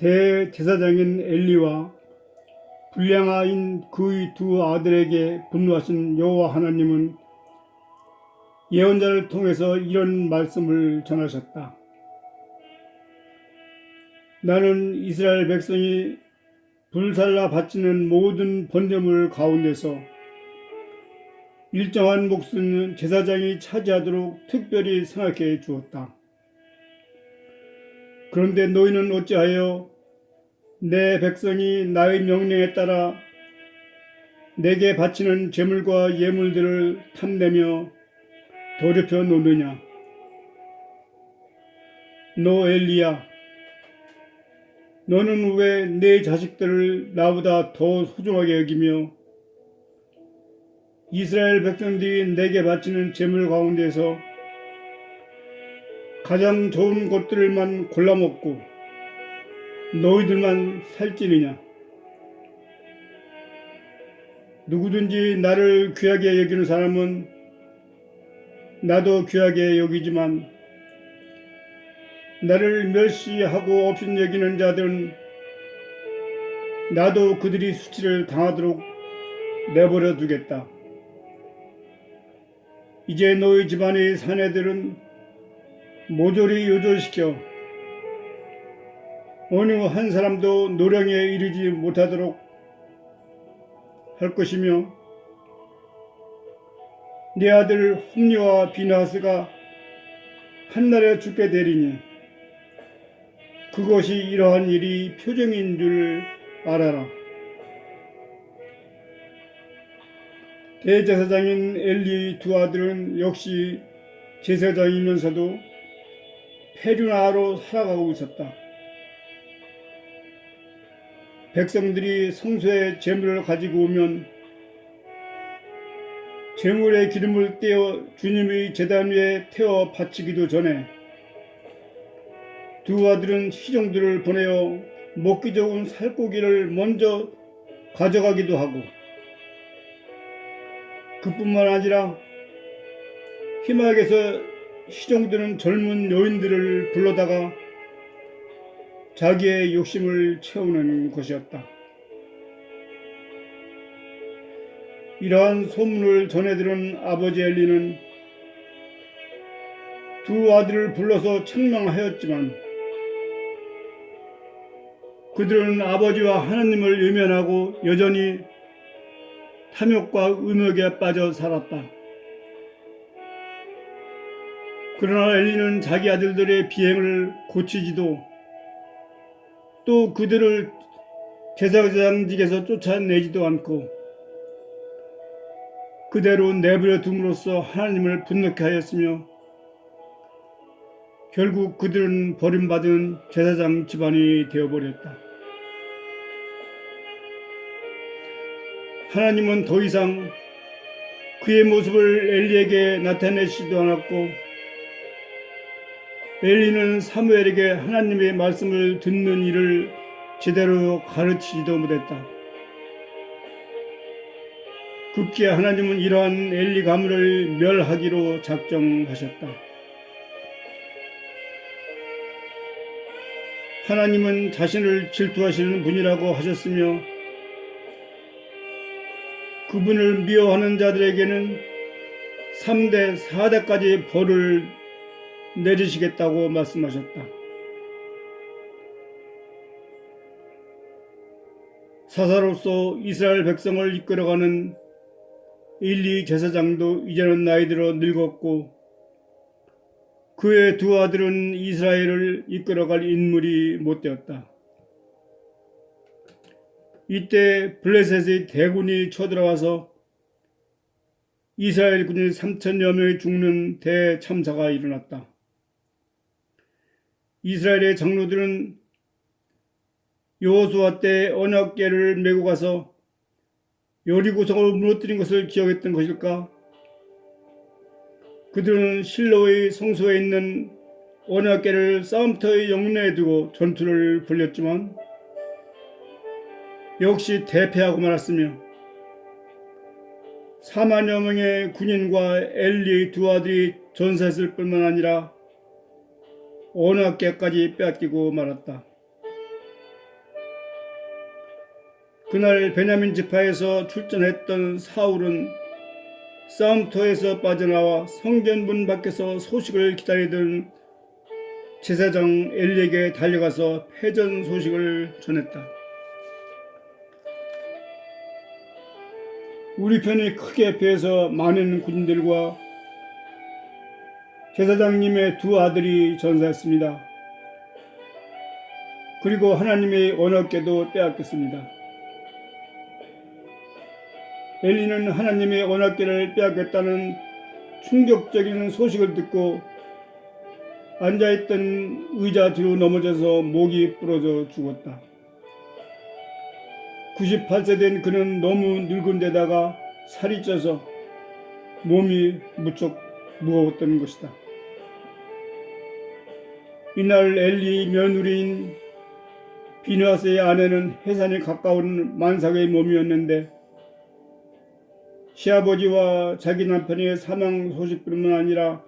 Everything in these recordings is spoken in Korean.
대제사장인 엘리와 불량아인 그의 두 아들에게 분노하신 여호와 하나님은 예언자를 통해서 이런 말씀을 전하셨다. 나는 이스라엘 백성이 불살라 바치는 모든 번제물 가운데서 일정한 몫은 제사장이 차지하도록 특별히 생각해 주었다. 그런데 너희는 어찌하여 내 백성이 나의 명령에 따라 내게 바치는 제물과 예물들을 탐내며 더럽혀 놓느냐? 너 엘리야, 너는 왜 내 자식들을 나보다 더 소중하게 여기며 이스라엘 백성들이 내게 바치는 제물 가운데서 가장 좋은 것들만 골라먹고 너희들만 살찌느냐? 누구든지 나를 귀하게 여기는 사람은 나도 귀하게 여기지만 나를 멸시하고 업신여기는 자들은 나도 그들이 수치를 당하도록 내버려 두겠다. 이제 너희 집안의 사내들은 모조리 요절시켜 어느 한 사람도 노령에 이르지 못하도록 할 것이며 네 아들 홈리와 비나스가 한날에 죽게 되리니 그것이 이러한 일이 표정인 줄 알아라. 대제사장인 엘리 두 아들은 역시 제사장이면서도 페류나로 살아가고 있었다. 백성들이 성소에 제물을 가지고 오면 제물의 기름을 떼어 주님의 제단 위에 태워 바치기도 전에 두 아들은 시종들을 보내어 먹기 좋은 살코기를 먼저 가져가기도 하고 그뿐만 아니라 희막에서 시종들은 젊은 여인들을 불러다가 자기의 욕심을 채우는 것이었다. 이러한 소문을 전해들은 아버지 엘리는 두 아들을 불러서 책망하였지만 그들은 아버지와 하나님을 외면하고 여전히 탐욕과 음욕에 빠져 살았다. 그러나 엘리는 자기 아들들의 비행을 고치지도 또 그들을 제사장직에서 쫓아내지도 않고 그대로 내버려 둠으로써 하나님을 분노케 하였으며 결국 그들은 버림받은 제사장 집안이 되어버렸다. 하나님은 더 이상 그의 모습을 엘리에게 나타내시지도 않았고 엘리는 사무엘에게 하나님의 말씀을 듣는 일을 제대로 가르치지도 못했다. 급기야 하나님은 이러한 엘리 가문을 멸하기로 작정하셨다. 하나님은 자신을 질투하시는 분이라고 하셨으며 그분을 미워하는 자들에게는 3대, 4대까지 벌을 내리시겠다고 말씀하셨다. 사사로서 이스라엘 백성을 이끌어가는 엘리 제사장도 이제는 나이 들어 늙었고 그의 두 아들은 이스라엘을 이끌어갈 인물이 못 되었다. 이때 블레셋의 대군이 쳐들어와서 이스라엘 군이 3,000여 명이 죽는 대참사가 일어났다. 이스라엘의 장로들은 여호수아 때 언약궤를 메고 가서 여리고성을 무너뜨린 것을 기억했던 것일까? 그들은 실로의 성소에 있는 언약궤를 싸움터의 영내에 두고 전투를 벌였지만 역시 대패하고 말았으며 4만여 명의 군인과 엘리의 두 아들이 전사했을 뿐만 아니라 언약궤까지 빼앗기고 말았다. 그날 베냐민 지파에서 출전했던 사울은 싸움터에서 빠져나와 성전문 밖에서 소식을 기다리던 제사장 엘리에게 달려가서 패전 소식을 전했다. 우리 편이 크게 패해서 많은 군인들과 제사장님의 두 아들이 전사했습니다. 그리고 하나님의 언약궤도 빼앗겼습니다. 엘리는 하나님의 언약궤를 빼앗겼다는 충격적인 소식을 듣고 앉아있던 의자 뒤로 넘어져서 목이 부러져 죽었다. 98세 된 그는 너무 늙은 데다가 살이 쪄서 몸이 무척 무거웠던 것이다. 이날 엘리 며느리인 비느하스의 아내는 해산이 가까운 만삭의 몸이었는데 시아버지와 자기 남편의 사망 소식뿐만 아니라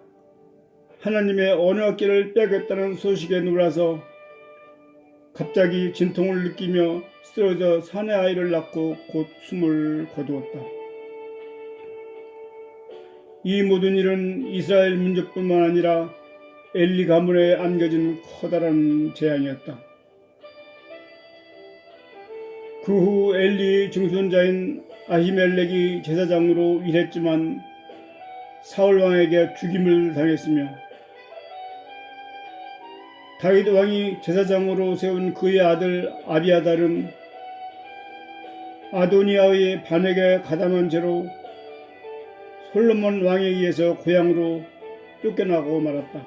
하나님의 언약궤를 빼앗겼다는 소식에 놀라서 갑자기 진통을 느끼며 쓰러져 사내 아이를 낳고 곧 숨을 거두었다. 이 모든 일은 이스라엘 민족뿐만 아니라 엘리 가문에 안겨진 커다란 재앙이었다. 그 후 엘리 증손자인 아히멜렉이 제사장으로 일했지만 사울 왕에게 죽임을 당했으며 다윗 왕이 제사장으로 세운 그의 아들 아비아달은 아도니아의 반역에 가담한 죄로 솔로몬 왕에 의해서 고향으로 쫓겨나고 말았다.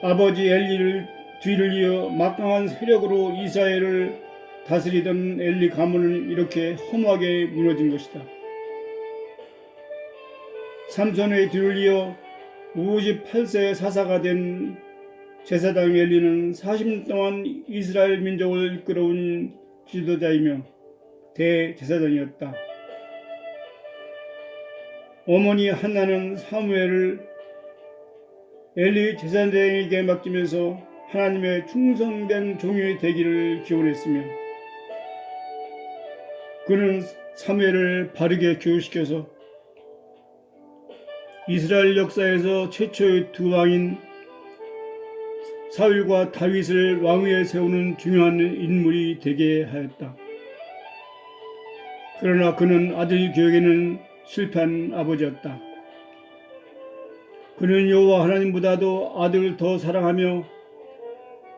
아버지 엘리를 뒤를 이어 막강한 세력으로 이스라엘을 다스리던 엘리 가문은 이렇게 허무하게 무너진 것이다. 삼손의 뒤를 이어 58세 사사가 된 제사장 엘리는 40년 동안 이스라엘 민족을 이끌어온 지도자이며 대제사장이었다. 어머니 한나는 사무엘을 엘리 제사장에게 맡기면서 하나님의 충성된 종이 되기를 기원했으며 그는 사무엘을 바르게 교육시켜서 이스라엘 역사에서 최초의 두 왕인 사울과 다윗을 왕위에 세우는 중요한 인물이 되게 하였다. 그러나 그는 아들 교육에는 실패한 아버지였다. 그는 여호와 하나님보다도 아들을 더 사랑하며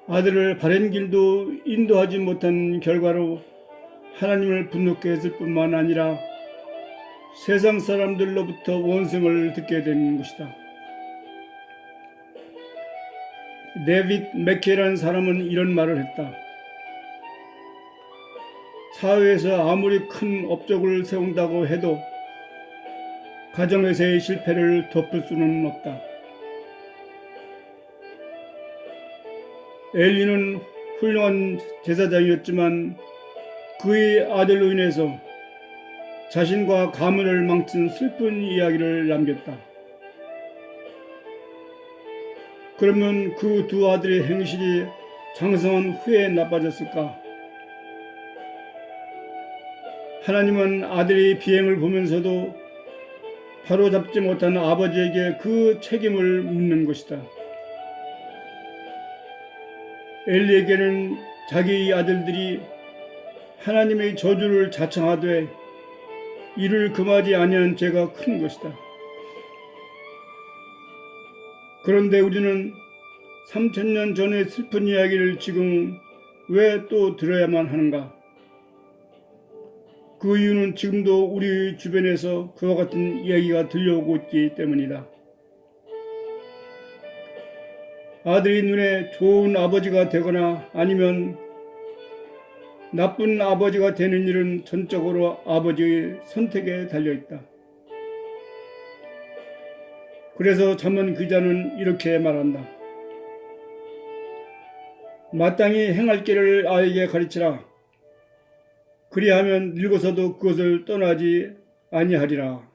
아들을 바른 길도 인도하지 못한 결과로 하나님을 분노케 했을 뿐만 아니라 세상 사람들로부터 원성을 듣게 된 것이다. 데빗 맥케라는 사람은 이런 말을 했다. 사회에서 아무리 큰 업적을 세운다고 해도 가정에서의 실패를 덮을 수는 없다. 엘리는 훌륭한 제사장이었지만 그의 아들로 인해서 자신과 가문을 망친 슬픈 이야기를 남겼다. 그러면 그 두 아들의 행실이 장성한 후에 나빠졌을까? 하나님은 아들의 비행을 보면서도 바로잡지 못한 아버지에게 그 책임을 묻는 것이다. 엘리에게는 자기 아들들이 하나님의 저주를 자청하되 이를 금하지 아니한 죄가 큰 것이다. 그런데 우리는 3000년 전의 슬픈 이야기를 지금 왜 또 들어야만 하는가? 그 이유는 지금도 우리 주변에서 그와 같은 이야기가 들려오고 있기 때문이다. 아들이 눈에 좋은 아버지가 되거나 아니면 나쁜 아버지가 되는 일은 전적으로 아버지의 선택에 달려있다. 그래서 잠언 기자는 이렇게 말한다. 마땅히 행할 길을 아이에게 가르치라. 그리하면 늙어서도 그것을 떠나지 아니하리라.